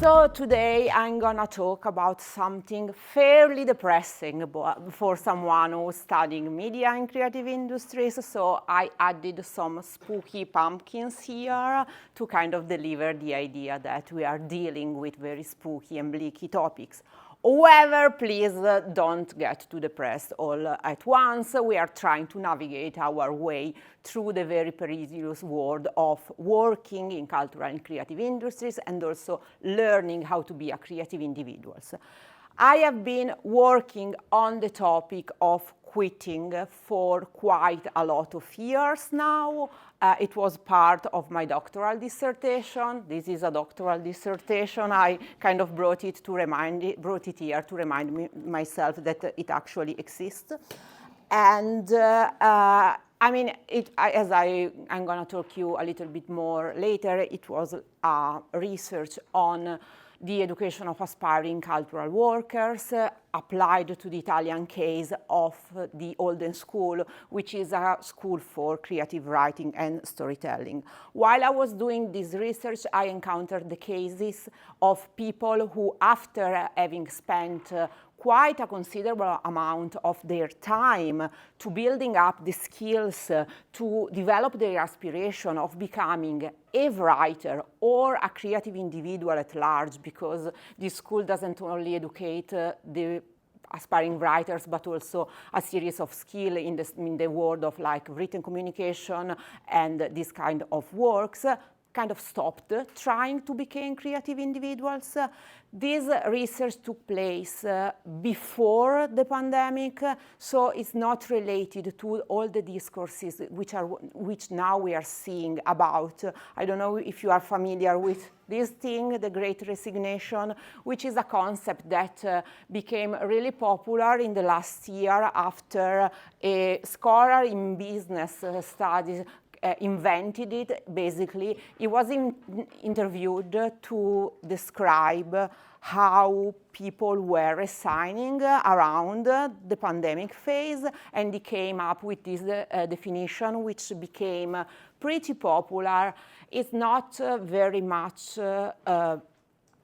So today I'm gonna talk about something fairly depressing for someone who's studying media and creative industries. So I added some spooky pumpkins here to kind of deliver the idea that we are dealing with very spooky and bleaky topics. However, please don't get too depressed all at once. We are trying to navigate our way through the very perilous world of working in cultural and creative industries and also learning how to be a creative individuals. I have been working on the topic of quitting for quite a lot of years now. It was part of my doctoral dissertation. This is a doctoral dissertation. I kind of brought it here to remind myself that it actually exists. And I mean, I'm going to talk you a little bit more later. It was research on the education of aspiring cultural workers applied to the Italian case of the Olden School, which is a school for creative writing and storytelling. While I was doing this research, I encountered the cases of people who, after having spent quite a considerable amount of their time to building up the skills to develop their aspiration of becoming a writer or a creative individual at large, because this school doesn't only educate the aspiring writers, but also a series of skills in the world of like written communication and this kind of works, kind of stopped trying to become creative individuals. This research took place before the pandemic, so it's not related to all the discourses which now we are seeing about. I don't know if you are familiar with this thing, the Great Resignation, which is a concept that became really popular in the last year after a scholar in business studies invented it. Basically, he was interviewed to describe how people were resigning around the pandemic phase, and he came up with this definition, which became pretty popular. It's not very much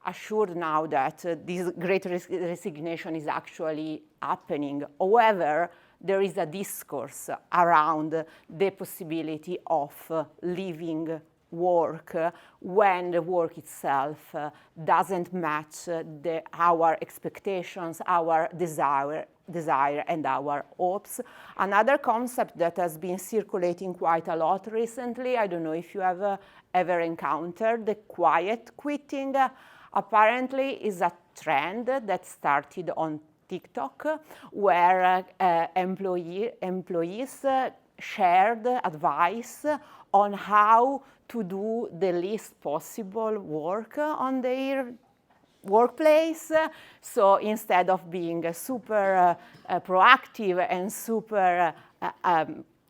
assured now that this great resignation is actually happening. However, there is a discourse around the possibility of leaving work when the work itself doesn't match our expectations, our desire and our hopes. Another concept that has been circulating quite a lot recently, I don't know if you have ever encountered the quiet quitting, apparently is a trend that started on TikTok, where employees shared advice on how to do the least possible work on their workplace. So instead of being super proactive and super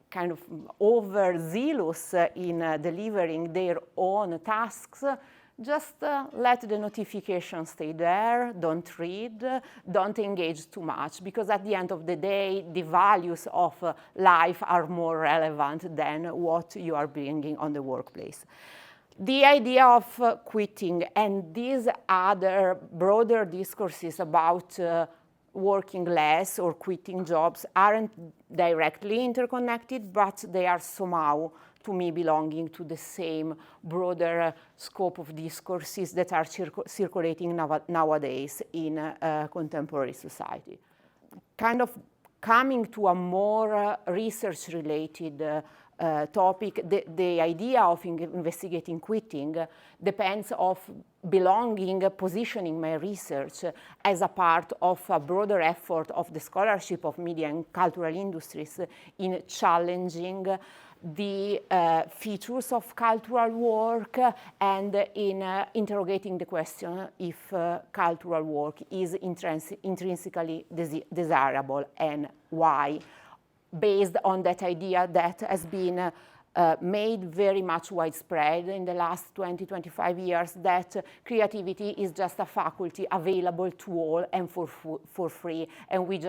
kind of overzealous in delivering their own tasks, just let the notifications stay there, don't read, don't engage too much, because at the end of the day, the values of life are more relevant than what you are bringing on the workplace. The idea of quitting and these other broader discourses about working less or quitting jobs aren't directly interconnected, but they are somehow, to me, belonging to the same broader scope of discourses that are circulating nowadays in contemporary society. Kind of coming to a more research-related topic, the idea of investigating quitting depends of positioning my research as a part of a broader effort of the scholarship of media and cultural industries in challenging the features of cultural work and in interrogating the question if cultural work is intrinsically desirable and why, based on that idea that has been made very much widespread in the last 20-25 years, that creativity is just a faculty available to all and for free, and we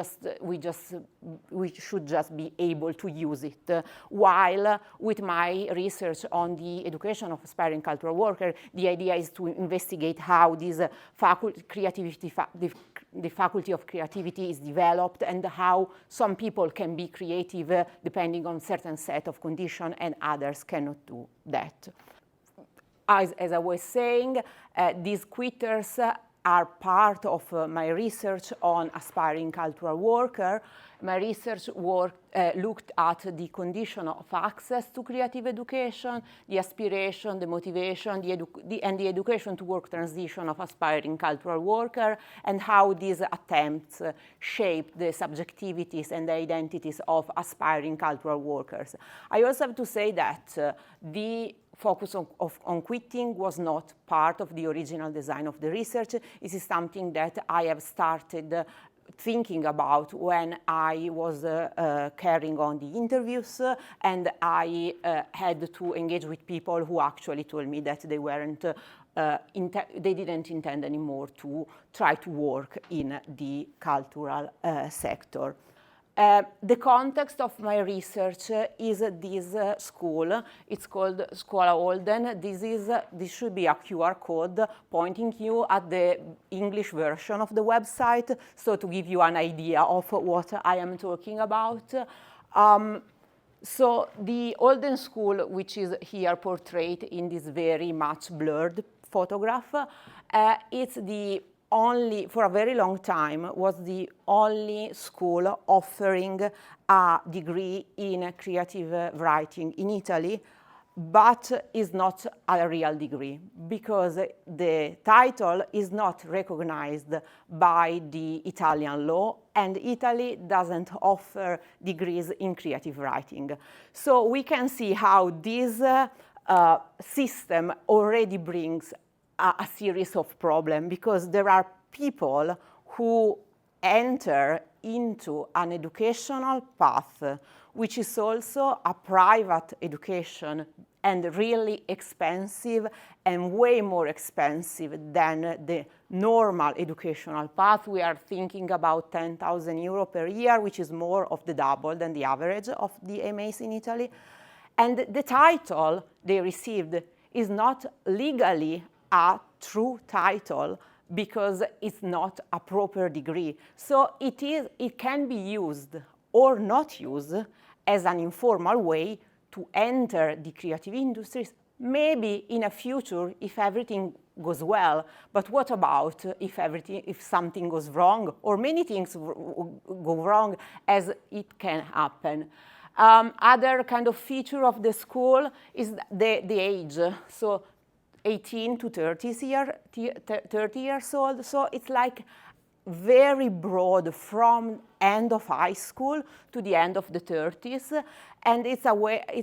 should just be able to use it. While with my research on the education of aspiring cultural workers, the idea is to investigate how this the faculty of creativity is developed, and how some people can be creative depending on certain set of conditions and others cannot do that. As I was saying, these quitters are part of my research on aspiring cultural worker. My research work looked at the condition of access to creative education, the aspiration, the motivation, and the education to work transition of aspiring cultural worker, and how these attempts shape the subjectivities and the identities of aspiring cultural workers. I also have to say that the focus on quitting was not part of the original design of the research. This is something that I have started thinking about when I was carrying on the interviews, and I had to engage with people who actually told me that they weren't, they didn't intend anymore to try to work in the cultural sector. The context of my research is this school. It's called Scuola Holden. This should be a QR code pointing you at the English version of the website, so to give you an idea of what I am talking about. So the Holden School, which is here portrayed in this very much blurred photograph, it's the only, for a very long time, was the only school offering a degree in creative writing in Italy, but is not a real degree, because the title is not recognized by the Italian law, and Italy doesn't offer degrees in creative writing. So we can see how this system already brings a series of problems, because there are people who enter into an educational path which is also a private education and really expensive, and way more expensive than the normal educational path. We are thinking about 10,000 euro per year, which is more of the double than the average of the MAs in Italy. And the title they received is not legally a true title, because it's not a proper degree. So it can be used or not used as an informal way to enter the creative industries, maybe in a future if everything goes well. But what about if something goes wrong, or many things go wrong, as it can happen. Other kind of feature of the school is the age. So 18 to 30 years old. So it's like very broad, from end of high school to the end of the 30s. And it's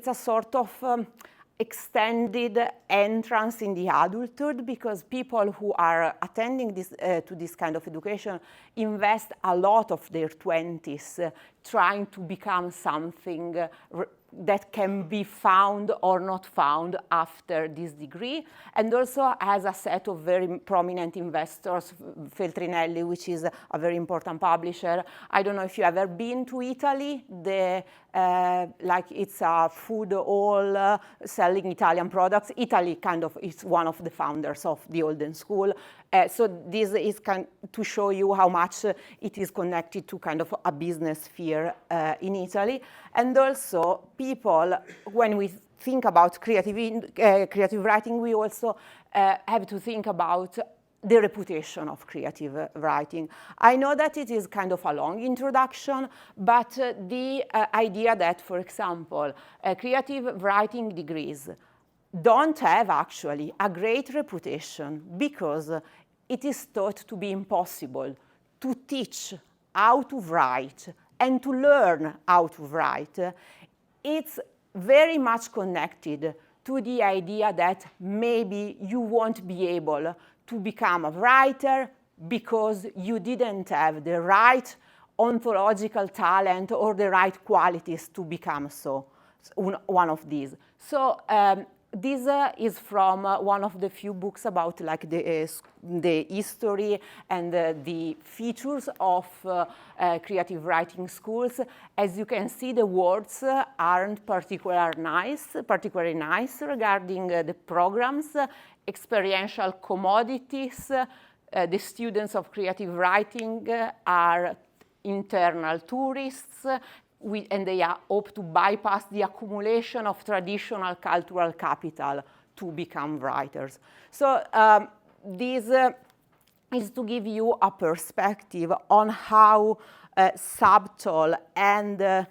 a sort of extended entrance in the adulthood, because people who are attending to this kind of education invest a lot of their 20s trying to become something that can be found or not found after this degree, and also has a set of very prominent investors. Feltrinelli, which is a very important publisher. I don't know if you ever been to Italy. Like it's a food hall selling Italian products. Italy kind of is one of the founders of the Holden School. So this is to show you how much it is connected to kind of a business sphere in Italy. And also people, when we think about creative writing, we also have to think about the reputation of creative writing. I know that it is kind of a long introduction, but the idea that, for example, creative writing degrees don't have actually a great reputation, because it is thought to be impossible to teach how to write and to learn how to write. It's very much connected to the idea that maybe you won't be able to become a writer because you didn't have the right ontological talent or the right qualities to become one of these. So this is from one of the few books about like the history and the features of creative writing schools. As you can see, the words aren't particularly nice regarding the programs, experiential commodities. The students of creative writing are internal tourists, and they hope to bypass the accumulation of traditional cultural capital to become writers. So this is to give you a perspective on how subtle and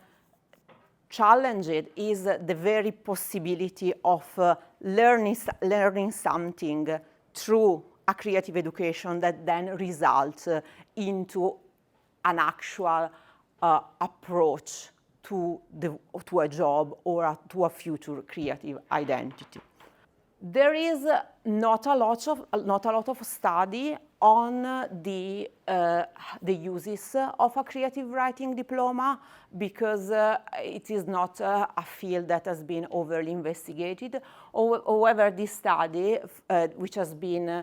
challenging is the very possibility of learning something through a creative education that then results into an actual approach to a job or to a future creative identity. There is not a lot of study on the uses of a creative writing diploma, because it is not a field that has been overly investigated. However, this study, which has been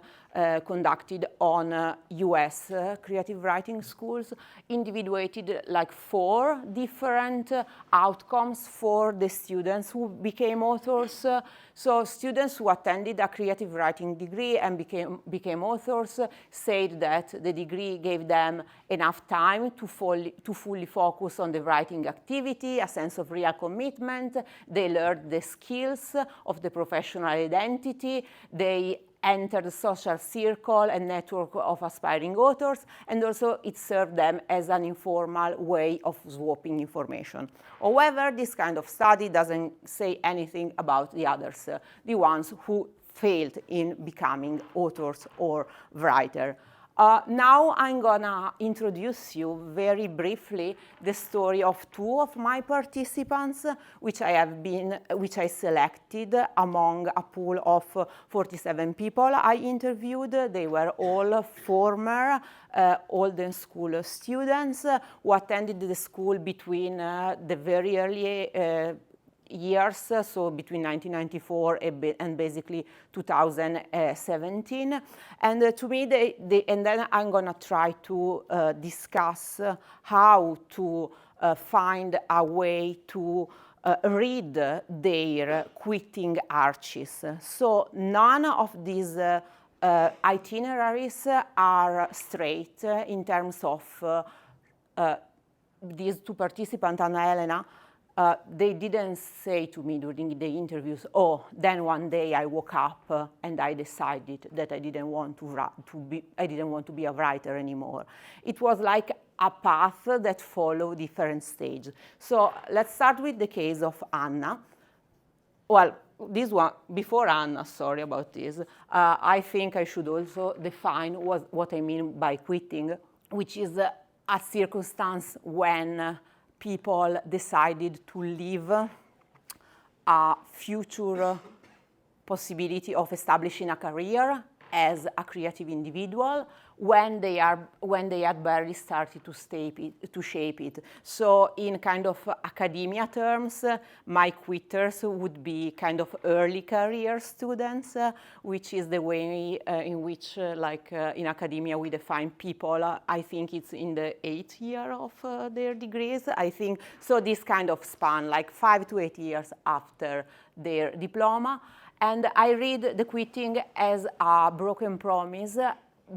conducted on US creative writing schools, individuated like 4 different outcomes for the students who became authors. So students who attended a creative writing degree and became authors said that the degree gave them enough time to fully focus on the writing activity, a sense of real commitment. They learned the skills of the professional identity. They entered the social circle and network of aspiring authors, and also it served them as an informal way of swapping information. However, this kind of study doesn't say anything about the others, the ones who failed in becoming authors or writers. Now I'm gonna introduce you very briefly the story of 2 of my participants, which I selected among a pool of 47 people I interviewed. They were all former Holden School students who attended the school between the very early years, so between 1994 and basically 2017. And to me, and then I'm gonna try to discuss how to find a way to read their quitting arches. So none of these itineraries are straight in terms of these 2 participants, Anna Elena. They didn't say to me during the interviews, oh, then one day I woke up and I decided that I didn't want to be a writer anymore. It was like a path that followed different stages. So let's start with the case of Anna. Well, this one, before Anna, sorry about this, I think I should also define what I mean by quitting, which is a circumstance when people decided to leave a future possibility of establishing a career as a creative individual when they had barely started to shape it. So in kind of academia terms, my quitters would be kind of early career students, which is the way in which in academia we define people. I think it's in the 8th year of their degrees. I think, so this kind of span, like 5 to 8 years after their diploma. And I read the quitting as a broken promise,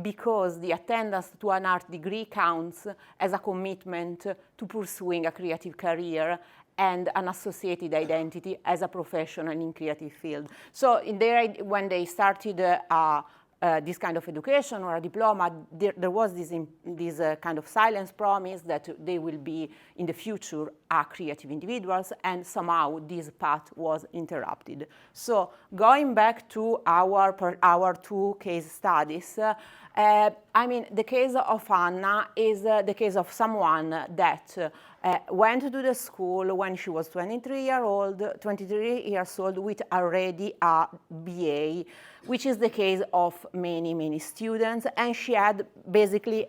because the attendance to an art degree counts as a commitment to pursuing a creative career and an associated identity as a professional in creative field. So when they started this kind of education or a diploma, there was this kind of silence promise that they will be in the future creative individuals, and somehow this path was interrupted. So going back to our 2 case studies, I mean, the case of Anna is the case of someone that went to the school when she was 23 years old with already a BA, which is the case of many students, and she had basically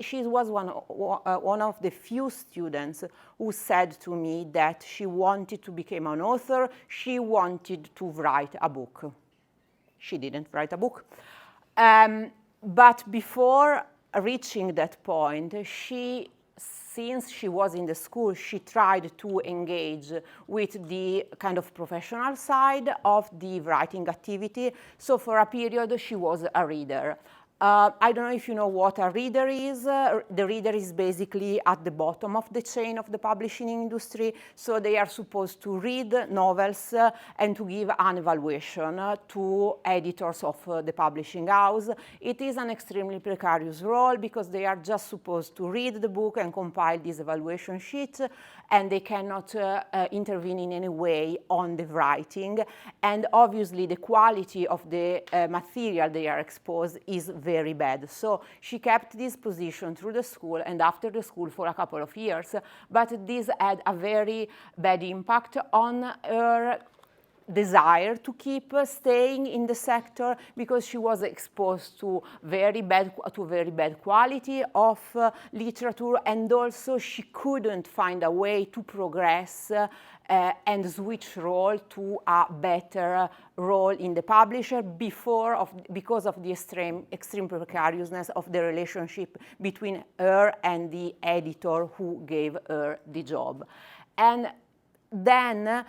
she was one of the few students who said to me that she wanted to become an author, she wanted to write a book. She didn't write a book. But before reaching that point, since she was in the school, she tried to engage with the kind of professional side of the writing activity. So for a period, she was a reader. I don't know if you know what a reader is. The reader is basically at the bottom of the chain of the publishing industry. So they are supposed to read novels and to give an evaluation to editors of the publishing house. It is an extremely precarious role because they are just supposed to read the book and compile this evaluation sheet, and they cannot intervene in any way on the writing. And obviously the quality of the material they are exposed is very bad. So she kept this position through the school and after the school for a couple of years, but this had a very bad impact on her desire to keep staying in the sector, because she was exposed to very bad quality of literature, and also she couldn't find a way to progress and switch role to a better role in the publisher because of the extreme precariousness of the relationship between her and the editor who gave her the job. And then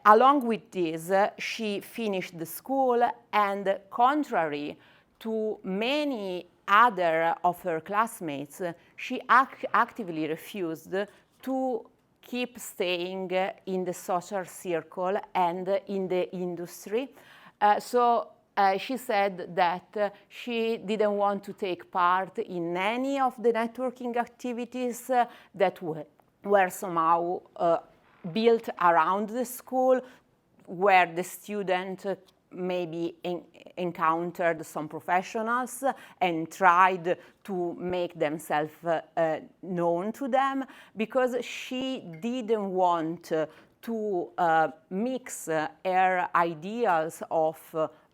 along with this, she finished the school, and contrary to many other of her classmates, she actively refused to keep staying in the social circle and in the industry. She said that she didn't want to take part in any of the networking activities that were somehow built around the school, where the student maybe encountered some professionals and tried to make themselves known to them, because she didn't want to mix her ideals of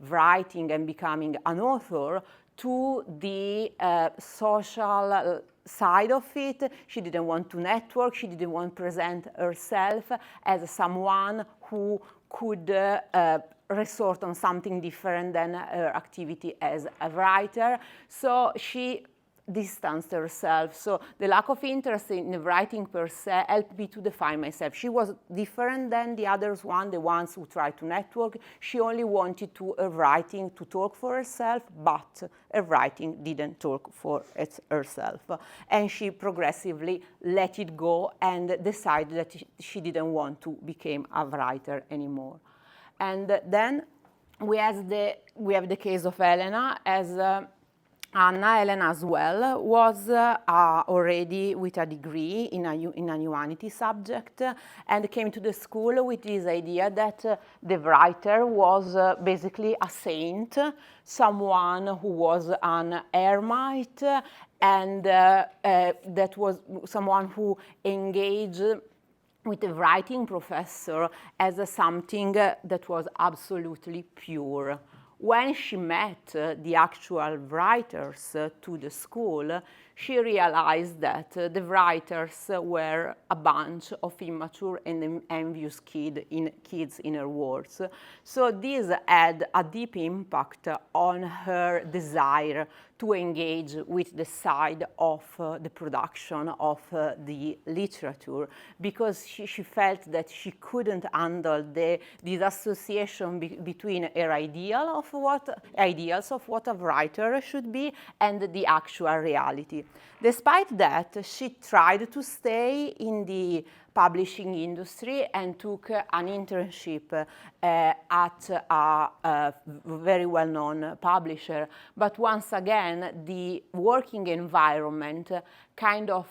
writing and becoming an author to the social side of it. She didn't want to network. She didn't want to present herself as someone who could resort on something different than her activity as a writer. So she distanced herself. So the lack of interest in writing per se helped me to define myself. She was different than the others, the ones who tried to network. She only wanted her writing to talk for herself, but her writing didn't talk for herself. And she progressively let it go and decided that she didn't want to become a writer anymore. And then we have the case of Elena. As Elena as well was already with a degree in a humanities subject, and came to the school with this idea that the writer was basically a saint, someone who was an eremite, and that was someone who engaged with the writing professor as something that was absolutely pure. When she met the actual writers to the school, she realized that the writers were a bunch of immature and envious kids in her words. So this had a deep impact on her desire to engage with the side of the production of the literature, because she felt that she couldn't handle this association between her ideals of what a writer should be and the actual reality. Despite that, she tried to stay in the publishing industry and took an internship at a very well-known publisher. But once again, the working environment kind of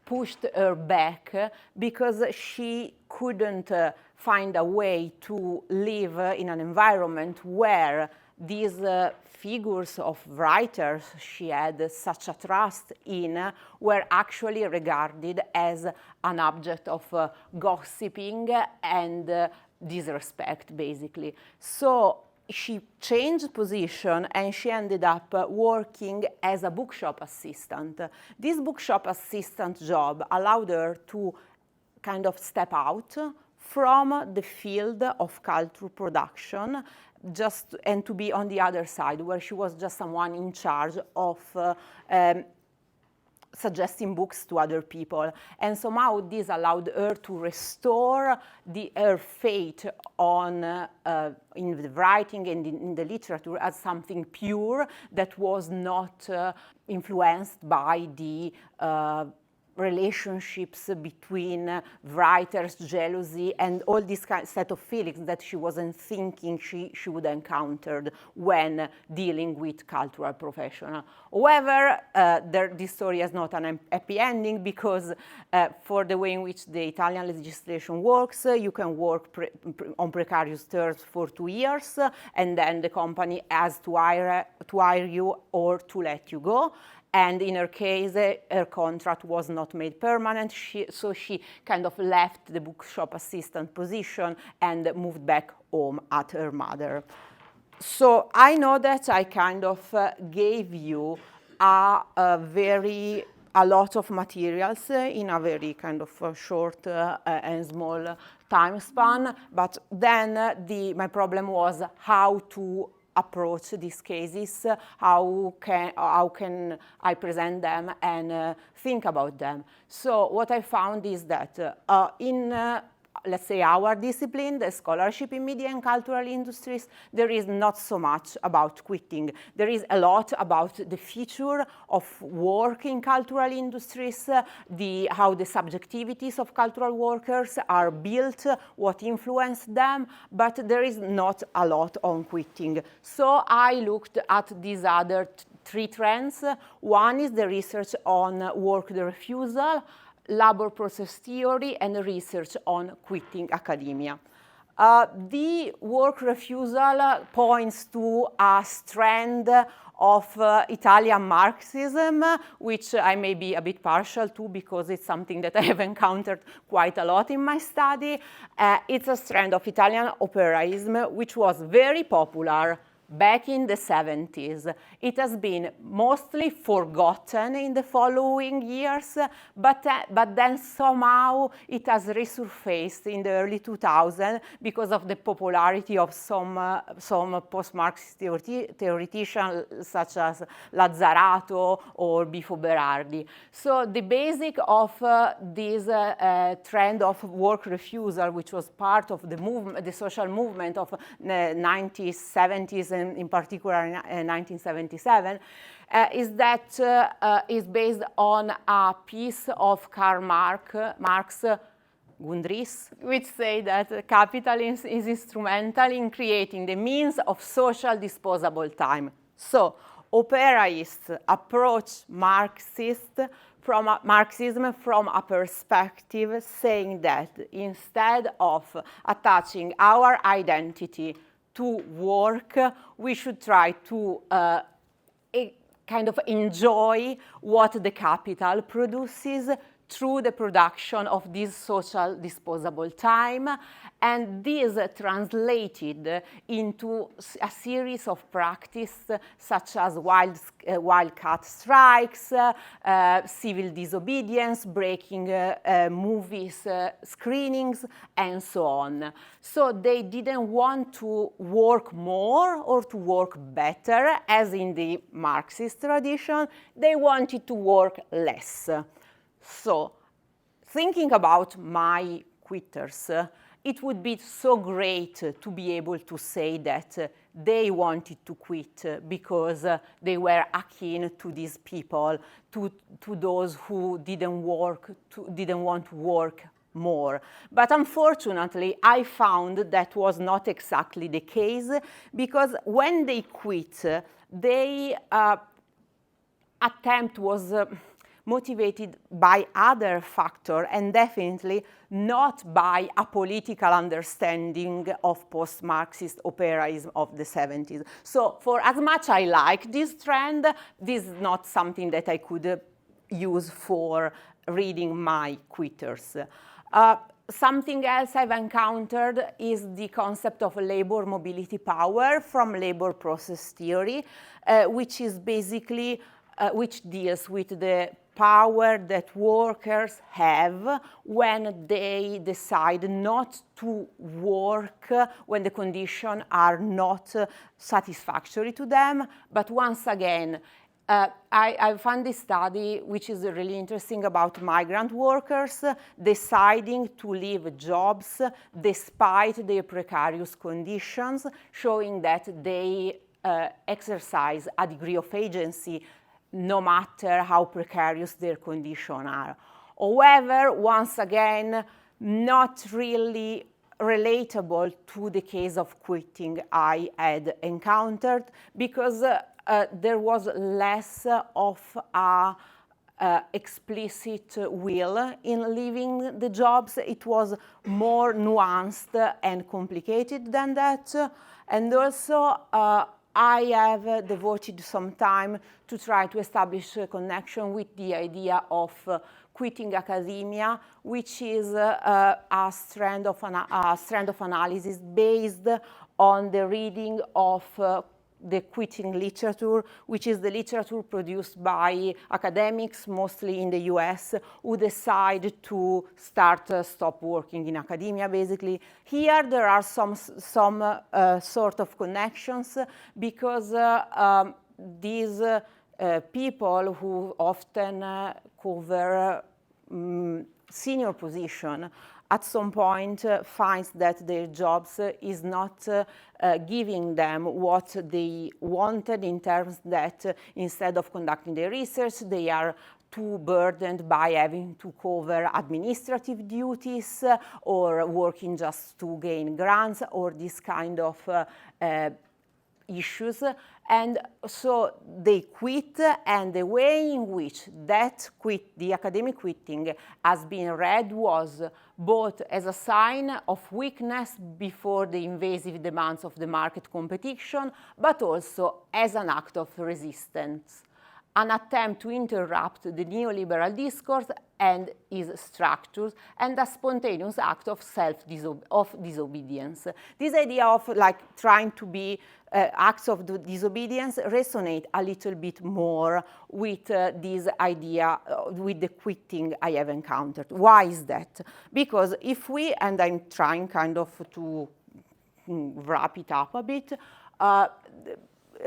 pushed her back, because she couldn't find a way to live in an environment where these figures of writers she had such a trust in were actually regarded as an object of gossiping and disrespect, basically. So she changed position and she ended up working as a bookshop assistant. This bookshop assistant job allowed her to kind of step out from the field of culture production and to be on the other side, where she was just someone in charge of suggesting books to other people. And somehow this allowed her to restore her faith in the writing and in the literature as something pure that was not influenced by the relationships between writers, jealousy, and all this set of feelings that she wasn't thinking she would encounter when dealing with cultural professionals. However, this story has not an happy ending because for the way in which the Italian legislation works, you can work on precarious terms for 2 years, and then the company has to hire you or to let you go. And in her case, her contract was not made permanent, so she kind of left the bookshop assistant position and moved back home at her mother. So I know that I kind of gave you a lot of materials in a very kind of short and small time span, but then my problem was how to approach these cases, how can I present them and think about them. So what I found is that in let's say our discipline, the scholarship in media and cultural industries, there is not so much about quitting. There is a lot about the future of work in cultural industries, how the subjectivities of cultural workers are built, what influenced them, but there is not a lot on quitting. So I looked at these other 3 trends. One is the research on work the refusal, labor process theory, and research on quitting academia. The work refusal points to a strand of Italian Marxism, which I may be a bit partial to because it's something that I have encountered quite a lot in my study. It's a strand of Italian operaism, which was very popular back in the 70s. It has been mostly forgotten in the following years, but then somehow it has resurfaced in the early 2000s because of the popularity of some post-Marxist theoreticians such as Lazzarato or Bifo Berardi. So the basic of this trend of work refusal, which was part of the movement, the social movement of the 1970s and in particular in 1977, is that is based on a piece of Karl Marx, Gundries, which say that capitalism is instrumental in creating the means of social disposable time. So operaists approach Marxism from a perspective saying that instead of attaching our identity to work, we should try to kind of enjoy what the capital produces through the production of this social disposable time, and this translated into a series of practices such as wildcat strikes, civil disobedience, breaking movies screenings, and so on. So they didn't want to work more or to work better, as in the Marxist tradition. They wanted to work less. So, thinking about my quitters, it would be so great to be able to say that they wanted to quit because they were akin to these people, to those who didn't want to work more. But unfortunately, I found that was not exactly the case, because when they quit, their attempt was motivated by other factors and definitely not by a political understanding of post-Marxist operaism of the 70s. So for as much I like this trend, this is not something that I could use for reading my quitters. Something else I've encountered is the concept of labor mobility power from labor process theory, which is basically, which deals with the power that workers have when they decide not to work when the conditions are not satisfactory to them. But once again, I found this study, which is really interesting, about migrant workers deciding to leave jobs despite their precarious conditions, showing that they exercise a degree of agency no matter how precarious their conditions are. However, once again, not really relatable to the case of quitting I had encountered, because there was less of a explicit will in leaving the jobs. It was more nuanced and complicated than that. And also, I have devoted some time to try to establish a connection with the idea of quitting academia, which is a strand of analysis based on the reading of the quitting literature, which is the literature produced by academics, mostly in the US, who decide to stop working in academia, basically. Here there are some sort of connections, because these people who often cover senior position at some point finds that their jobs is not giving them what they wanted, in terms that instead of conducting their research, they are too burdened by having to cover administrative duties or working just to gain grants or this kind of issues. And so they quit, and the way in which the academic quitting has been read was both as a sign of weakness before the invasive demands of the market competition, but also as an act of resistance, an attempt to interrupt the neoliberal discourse and its structures, and a spontaneous act of disobedience. This idea of like trying to be acts of disobedience resonate a little bit more with this idea, with the quitting I have encountered. Why is that? Because if we, and I'm trying kind of to wrap it up a bit,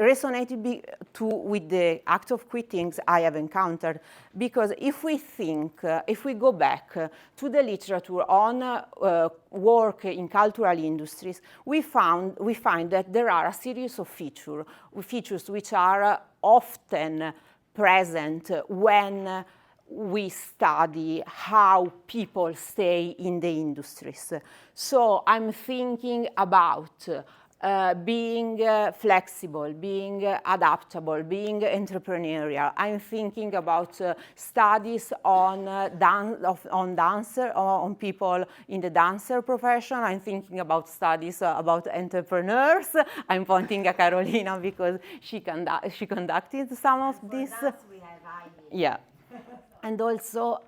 resonated with the act of quittings I have encountered, because if we think, if we go back to the literature on work in cultural industries, we find that there are a series of features which are often present when we study how people stay in the industries. So I'm thinking about being flexible, being adaptable, being entrepreneurial. I'm thinking about studies on people in the dancer profession. I'm thinking about studies about entrepreneurs. I'm pointing at Carolina because she conducted some of this. We have yeah, and also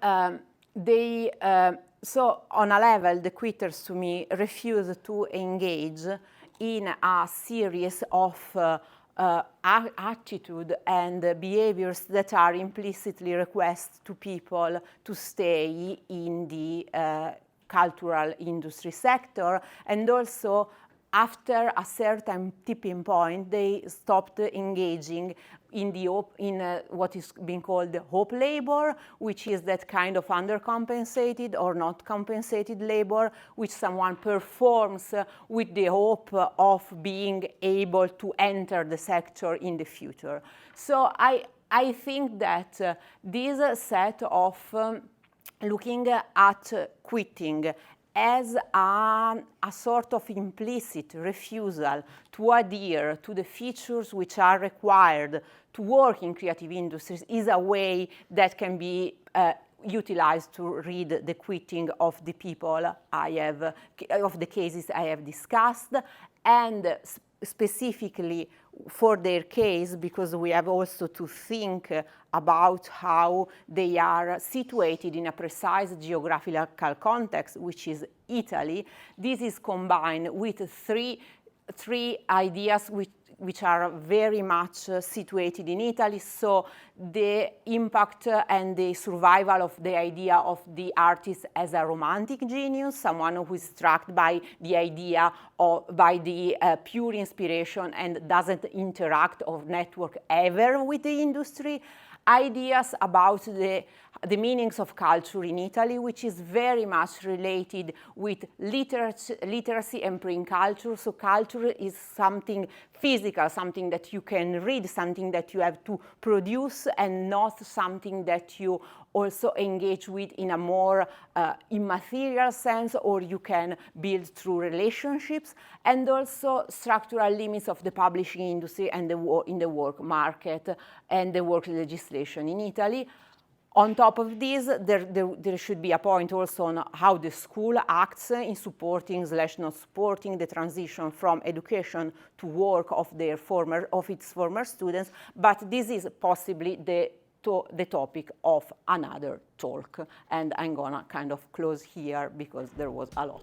so on a level, the quitters to me refuse to engage in a series of attitude and behaviors that are implicitly requests to people to stay in the cultural industry sector. And also, after a certain tipping point, they stopped engaging in what is being called the hope labor, which is that kind of undercompensated or not compensated labor, which someone performs with the hope of being able to enter the sector in the future. So I think that this set of looking at quitting as a sort of implicit refusal to adhere to the features which are required to work in creative industries is a way that can be utilized to read the quitting of the people of the cases I have discussed, and specifically for their case, because we have also to think about how they are situated in a precise geographical context, which is Italy. This is combined with three ideas which are very much situated in Italy. So the impact and the survival of the idea of the artist as a romantic genius, someone who is struck by the idea or by the pure inspiration and doesn't interact or network ever with the industry. Ideas about the meanings of culture in Italy, which is very much related with literacy and print culture. So culture is something physical, something that you can read, something that you have to produce, and not something that you also engage with in a more immaterial sense, or you can build through relationships, and also structural limits of the publishing industry and in the work market and the work legislation in Italy. On top of this, there should be a point also on how the school acts in supporting / not supporting the transition from education to work of its former students, but this is possibly the topic of another talk, and I'm gonna kind of close here because there was a lot.